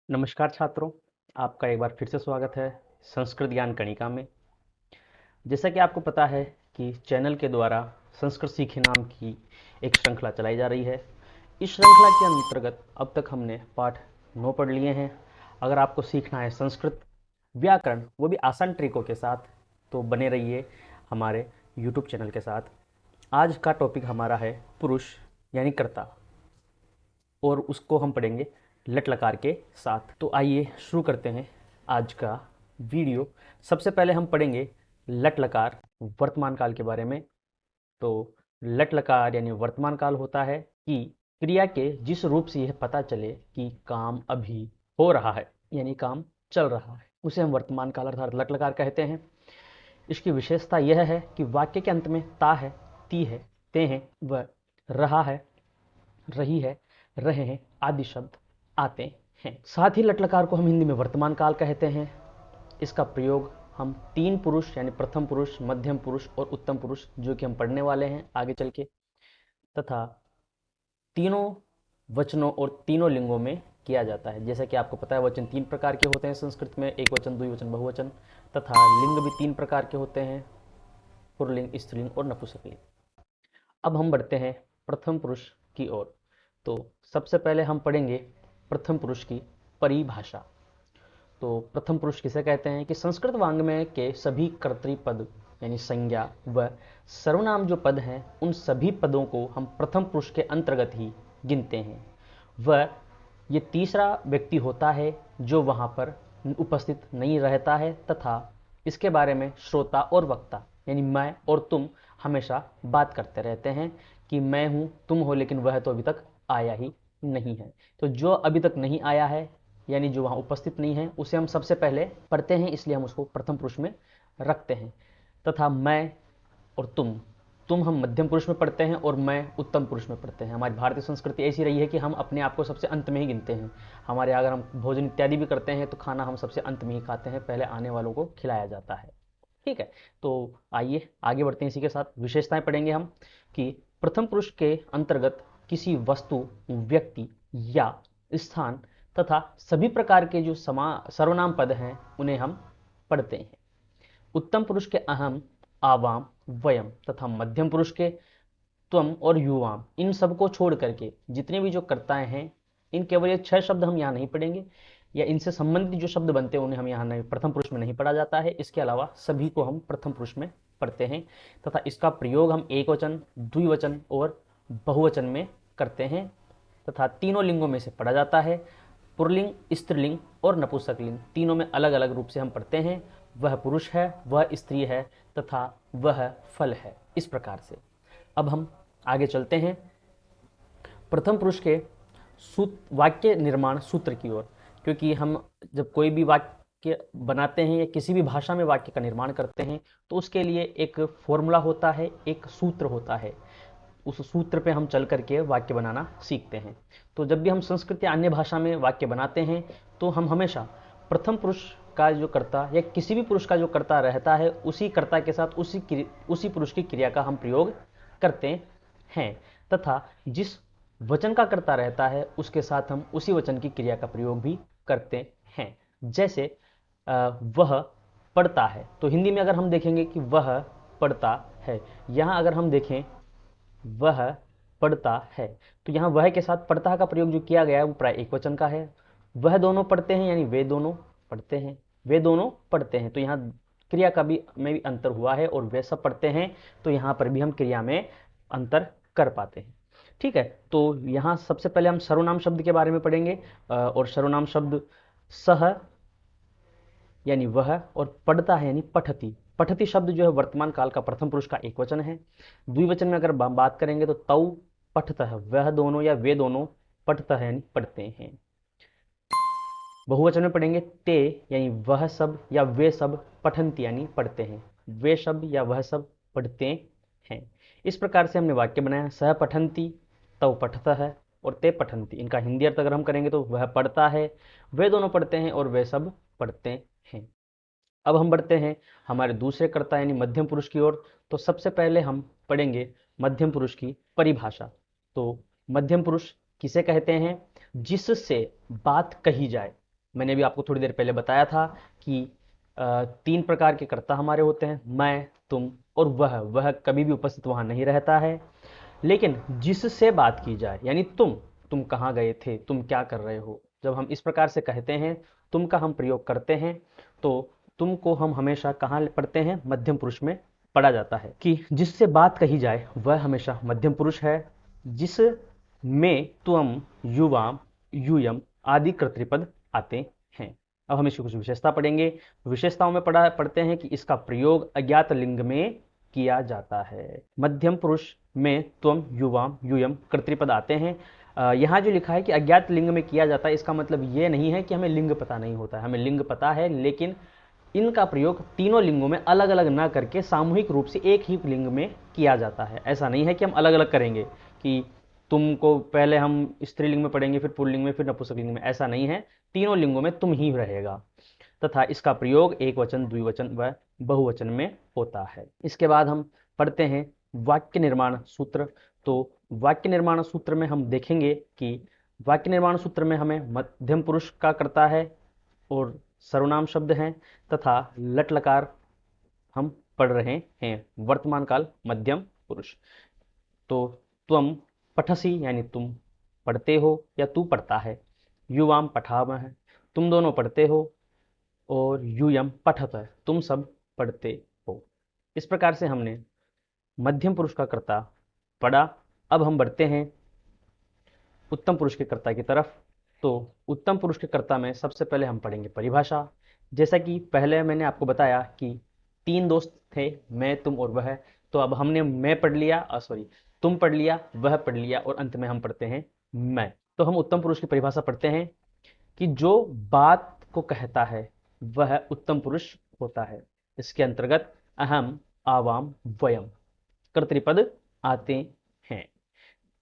नमस्कार छात्रों, आपका एक बार फिर से स्वागत है संस्कृत ज्ञान कणिका में। जैसा कि आपको पता है कि चैनल के द्वारा संस्कृत सीखे नाम की एक श्रृंखला चलाई जा रही है। इस श्रृंखला के अंतर्गत अब तक हमने पाठ 9 पढ़ लिए हैं। अगर आपको सीखना है संस्कृत व्याकरण, वो भी आसान ट्रिकों के साथ, तो बने रहिए हमारे यूट्यूब चैनल के साथ। आज का टॉपिक हमारा है पुरुष यानी कर्ता, और उसको हम पढ़ेंगे लट लकार के साथ। तो आइए शुरू करते हैं आज का वीडियो। सबसे पहले हम पढ़ेंगे लट लकार वर्तमान काल के बारे में। तो लट लकार यानी वर्तमान काल होता है कि क्रिया के जिस रूप से यह पता चले कि काम अभी हो रहा है, यानी काम चल रहा है, उसे हम वर्तमान काल अर्थात लट लकार कहते हैं। इसकी विशेषता यह है कि वाक्य के अंत में ता है, ती है, ते हैं, व रहा है, रही है, रहे हैं आदि शब्द आते हैं। साथ ही लट्लकार को हम हिंदी में वर्तमान काल कहते हैं। इसका प्रयोग हम तीन पुरुष यानी प्रथम पुरुष, मध्यम पुरुष और उत्तम पुरुष, जो कि हम पढ़ने वाले हैं आगे चल के, तथा तीनों वचनों और तीनों लिंगों में किया जाता है। जैसा कि आपको पता है, वचन तीन प्रकार के होते हैं संस्कृत में, एक वचन, द्विवचन, बहुवचन, तथा लिंग भी तीन प्रकार के होते हैं, पुल्लिंग, स्त्रीलिंग और नपुंसकलिंग। अब हम बढ़ते हैं प्रथम पुरुष की ओर। तो सबसे पहले हम पढ़ेंगे प्रथम पुरुष की परिभाषा। तो प्रथम पुरुष किसे कहते हैं कि संस्कृत वाङ्मय के सभी कर्तृपद यानी संज्ञा व सर्वनाम जो पद हैं, उन सभी पदों को हम प्रथम पुरुष के अंतर्गत ही गिनते हैं। वह ये तीसरा व्यक्ति होता है जो वहाँ पर उपस्थित नहीं रहता है, तथा इसके बारे में श्रोता और वक्ता यानी मैं और तुम हमेशा बात करते रहते हैं कि मैं हूँ, तुम हो, लेकिन वह तो अभी तक आया ही नहीं है। तो जो अभी तक नहीं आया है यानी जो वहाँ उपस्थित नहीं है, उसे हम सबसे पहले पढ़ते हैं, इसलिए हम उसको प्रथम पुरुष में रखते हैं। तथा मैं और तुम हम मध्यम पुरुष में पढ़ते हैं और मैं उत्तम पुरुष में पढ़ते हैं। हमारी भारतीय संस्कृति ऐसी रही है कि हम अपने आप को सबसे अंत में ही गिनते हैं। हमारे अगर हम भोजन इत्यादि भी करते हैं तो खाना हम सबसे अंत में ही खाते हैं, पहले आने वालों को खिलाया जाता है। ठीक है, तो आइए आगे बढ़ते हैं। इसी के साथ विशेषताएं पढ़ेंगे हम कि प्रथम पुरुष के अंतर्गत किसी वस्तु, व्यक्ति या स्थान तथा सभी प्रकार के जो सर्वनाम पद हैं, उन्हें हम पढ़ते हैं। उत्तम पुरुष के अहम, आवाम, वयम तथा मध्यम पुरुष के त्वम और युवाम, इन सबको छोड़ करके जितने भी जो कर्ताएं हैं, इन केवल ये 6 शब्द हम यहाँ नहीं पढ़ेंगे, या इनसे संबंधित जो शब्द बनते हैं उन्हें हम यहाँ नहीं, प्रथम पुरुष में नहीं पढ़ा जाता है। इसके अलावा सभी को हम प्रथम पुरुष में पढ़ते हैं, तथा इसका प्रयोग हम एक वचन, द्विवचन और बहुवचन में करते हैं, तथा तीनों लिंगों में से पढ़ा जाता है। पुल्लिंग, स्त्रीलिंग और नपुंसकलिंग, तीनों में अलग अलग रूप से हम पढ़ते हैं। वह पुरुष है, वह स्त्री है, तथा वह फल है, इस प्रकार से। अब हम आगे चलते हैं प्रथम पुरुष के वाक्य निर्माण सूत्र की ओर, क्योंकि हम जब कोई भी वाक्य बनाते हैं या किसी भी भाषा में वाक्य का निर्माण करते हैं, तो उसके लिए एक फॉर्मूला होता है, एक सूत्र होता है। उस सूत्र पे हम चल करके वाक्य बनाना सीखते हैं। तो जब भी हम संस्कृत या अन्य भाषा में वाक्य बनाते हैं, तो हम हमेशा प्रथम पुरुष का जो कर्ता या किसी भी पुरुष का जो कर्ता रहता है, उसी कर्ता के साथ उसी पुरुष की क्रिया का हम प्रयोग करते हैं, तथा जिस वचन का कर्ता रहता है उसके साथ हम उसी वचन की क्रिया का प्रयोग भी करते हैं। जैसे वह पढ़ता है, तो हिंदी में अगर हम देखेंगे कि वह पढ़ता है, यहाँ अगर हम देखें वह पढ़ता है, तो यहाँ वह के साथ पढ़ता का प्रयोग जो किया गया है वो प्राय एक वचन का है। वह दोनों पढ़ते हैं यानी वे दोनों पढ़ते हैं, वे दोनों पढ़ते हैं, तो यहाँ क्रिया का भी में भी अंतर हुआ है, और वे सब पढ़ते हैं, तो यहाँ पर भी हम क्रिया में अंतर कर पाते हैं। ठीक है, तो यहाँ सबसे पहले हम सर्वनाम शब्द के बारे में पढ़ेंगे, और सर्वनाम शब्द सह यानी वह, और पढ़ता है यानी पठती। पठती शब्द जो है वर्तमान काल का प्रथम पुरुष का एक वचन है। द्विवचन में अगर बात करेंगे तो तौ पठतः, वह दोनों या वे दोनों पठतः यानी पढ़ते हैं। बहुवचन में पढ़ेंगे ते यानी वह सब या वे सब, पठंती यानी पढ़ते हैं, वे सब या वह सब पढ़ते हैं। इस प्रकार से हमने वाक्य बनाया, सह पठंती, तौ पठतः और ते पठंती। इनका हिंदी अर्थ अगर हम करेंगे तो वह पढ़ता है, वे दोनों पढ़ते हैं और वे सब पढ़ते हैं। अब हम बढ़ते हैं हमारे दूसरे कर्ता यानी मध्यम पुरुष की ओर। तो सबसे पहले हम पढ़ेंगे मध्यम पुरुष की परिभाषा। तो मध्यम पुरुष किसे कहते हैं? जिससे बात कही जाए, मैंने भी आपको थोड़ी देर पहले बताया था कि तीन प्रकार के कर्ता हमारे होते हैं, मैं, तुम और वह कभी भी उपस्थित वहां नहीं रहता है। लेकिन जिससे बात की जाए, यानी तुम कहाँ गए थे, तुम क्या कर रहे हो, जब हम इस प्रकार से कहते हैं, तुम का हम प्रयोग करते हैं, तो तुम को हम हमेशा कहाँ पढ़ते हैं, मध्यम पुरुष में पढ़ा जाता है। कि जिससे बात कही जाए वह हमेशा मध्यम पुरुष है। जिस में त्वम, युवाम, यूयम आदि कर्तृपद आते हैं। अब हम इसकी कुछ विशेषता पढ़ेंगे। विशेषताओं में पढ़ते हैं कि इसका प्रयोग अज्ञात लिंग में किया जाता है। मध्यम पुरुष में त्वम, युवाम, यूयम कर्तृपद आते हैं। यहाँ जो लिखा है कि अज्ञात लिंग में किया जाता है, इसका मतलब ये नहीं है कि हमें लिंग पता नहीं होता है, हमें लिंग पता है, लेकिन इनका प्रयोग तीनों लिंगों में अलग अलग ना करके सामूहिक रूप से एक ही लिंग में किया जाता है। ऐसा नहीं है कि हम अलग अलग करेंगे कि तुमको पहले हम स्त्रीलिंग में पढ़ेंगे, फिर पुल्लिंग में, फिर नपुंसकलिंग में, ऐसा नहीं है। तीनों लिंगों में तुम ही रहेगा। तथा इसका प्रयोग एक वचन, द्विवचन व बहुवचन में होता है। इसके बाद हम पढ़ते हैं वाक्य निर्माण सूत्र। तो वाक्य निर्माण सूत्र में हम देखेंगे कि वाक्य निर्माण सूत्र में हमें मध्यम पुरुष का कर्ता है और सर्वनाम शब्द हैं, तथा लट लकार हम पढ़ रहे हैं, वर्तमान काल मध्यम पुरुष। तो त्वम पठसी यानी तुम पढ़ते हो या तू पढ़ता है, युवाम पठामह तुम दोनों पढ़ते हो, और यूयम पठत तुम सब पढ़ते हो। इस प्रकार से हमने मध्यम पुरुष का कर्ता पढ़ा। अब हम बढ़ते हैं उत्तम पुरुष के कर्ता की तरफ। तो उत्तम पुरुष के कर्ता में सबसे पहले हम पढ़ेंगे परिभाषा। जैसा कि पहले मैंने आपको बताया कि तीन दोस्त थे, मैं, तुम और वह। तो अब हमने मैं पढ़ लिया, सॉरी, तुम पढ़ लिया, वह पढ़ लिया, और अंत में हम पढ़ते हैं मैं। तो हम उत्तम पुरुष की परिभाषा पढ़ते हैं कि जो बात को कहता है वह उत्तम पुरुष होता है। इसके अंतर्गत अहम, आवाम, वयम कर्तृपद आते हैं।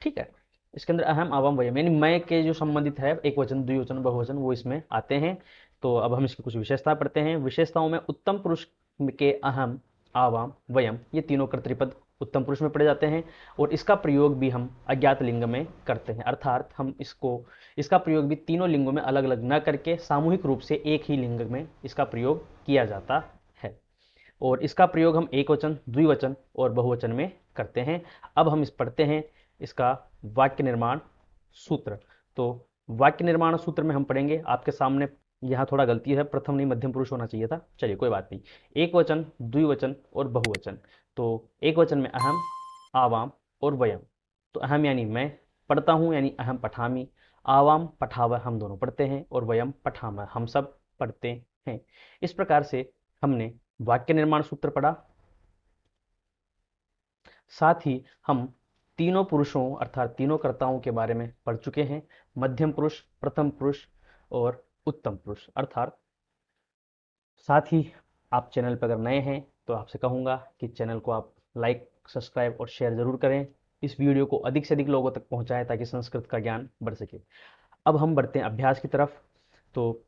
ठीक है, इसके अंदर अहम, आवाम, वयम यानी मैं के जो संबंधित है, एक वचन, द्विवचन, बहुवचन, वो इसमें आते हैं। तो अब हम इसकी कुछ विशेषता पढ़ते हैं। विशेषताओं में उत्तम पुरुष के अहम, आवाम, वयम ये तीनों कर्तृपद उत्तम पुरुष में पढ़े जाते हैं, और इसका प्रयोग भी हम अज्ञात लिंग में करते हैं। अर्थात हम इसका प्रयोग भी तीनों लिंगों में अलग अलग न करके सामूहिक रूप से एक ही लिंग में इसका प्रयोग किया जाता है, और इसका प्रयोग हम एक वचन, द्विवचन और बहुवचन में करते हैं। अब हम पढ़ते हैं इसका वाक्य निर्माण सूत्र। तो वाक्य निर्माण सूत्र में हम पढ़ेंगे, आपके सामने यहाँ थोड़ा गलती है, प्रथम नहीं मध्यम पुरुष होना चाहिए था, चलिए कोई बात नहीं। एक वचन, द्विवचन और बहुवचन। तो एक वचन में अहम, आवाम और वयम। तो अहम यानी मैं पढ़ता हूँ, यानी अहम पठामी, आवाम पठावा हम दोनों पढ़ते हैं, और वयम पठामा हम सब पढ़ते हैं। इस प्रकार से हमने वाक्य निर्माण सूत्र पढ़ा। साथ ही हम तीनों पुरुषों अर्थात तीनों कर्ताओं के बारे में पढ़ चुके हैं, मध्यम पुरुष, प्रथम पुरुष और उत्तम पुरुष अर्थात। साथ ही आप चैनल पर अगर नए हैं तो आपसे कहूँगा कि चैनल को आप लाइक, सब्सक्राइब और शेयर ज़रूर करें। इस वीडियो को अधिक से अधिक लोगों तक पहुँचाएं ताकि संस्कृत का ज्ञान बढ़ सके। अब हम बढ़ते हैं अभ्यास की तरफ। तो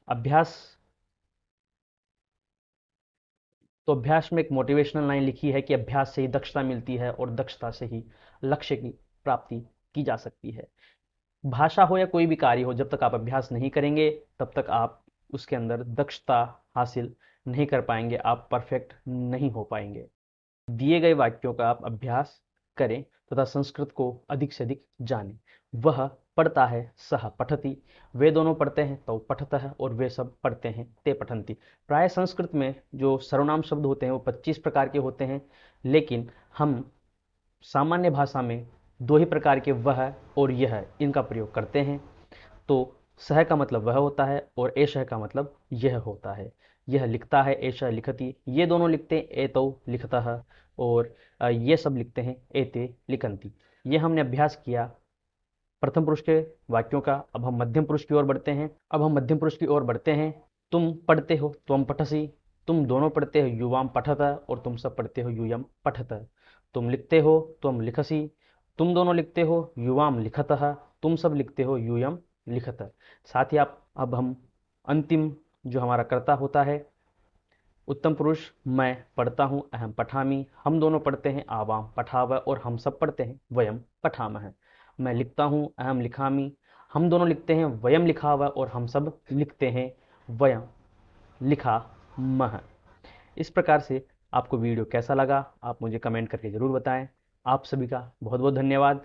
अभ्यास में एक मोटिवेशनल लाइन लिखी है कि अभ्यास से ही दक्षता मिलती है, और दक्षता से ही लक्ष्य की प्राप्ति की जा सकती है। भाषा हो या कोई भी कार्य हो, जब तक आप अभ्यास नहीं करेंगे तब तक आप उसके अंदर दक्षता हासिल नहीं कर पाएंगे, आप परफेक्ट नहीं हो पाएंगे। दिए गए वाक्यों का आप अभ्यास करें तथा संस्कृत को अधिक से अधिक जानें। वह पढ़ता है, सह पठति, वे दोनों पढ़ते हैं तो पठतः, और वे सब पढ़ते हैं ते पठन्ति। प्राय संस्कृत में जो सर्वनाम शब्द होते हैं वो 25 प्रकार के होते हैं, लेकिन हम सामान्य भाषा में दो ही प्रकार के वह और यह इनका प्रयोग करते हैं। तो सह का मतलब वह होता है, और एषः का मतलब यह होता है। यह लिखता है, एषः लिखति, ये दोनों लिखते हैं एतौ लिखतः, और ये सब लिखते हैं एते लिखन्ति। ये हमने अभ्यास किया प्रथम पुरुष के वाक्यों का। अब हम मध्यम पुरुष की ओर बढ़ते हैं। तुम पढ़ते हो, त्वम पठसि, तुम दोनों पढ़ते हो, युवाम पठत, और तुम सब पढ़ते हो, यूयम पठत। तुम लिखते हो, त्वम लिखसि, तुम दोनों लिखते हो, युवाम लिखतः, तुम सब लिखते हो, यूयम लिखत। साथ ही अब हम अंतिम जो हमारा कर्ता होता है उत्तम पुरुष, मैं पढ़ता हूँ, अहम पठामी, हम दोनों पढ़ते हैं, आवाम पठाव, और हम सब पढ़ते हैं, वयम पठामह। मैं लिखता हूँ, अहम लिखामी, हम दोनों लिखते हैं वयम लिखा हुआ और हम सब लिखते हैं वयम लिखा मह। इस प्रकार से आपको वीडियो कैसा लगा आप मुझे कमेंट करके ज़रूर बताएं। आप सभी का बहुत बहुत धन्यवाद।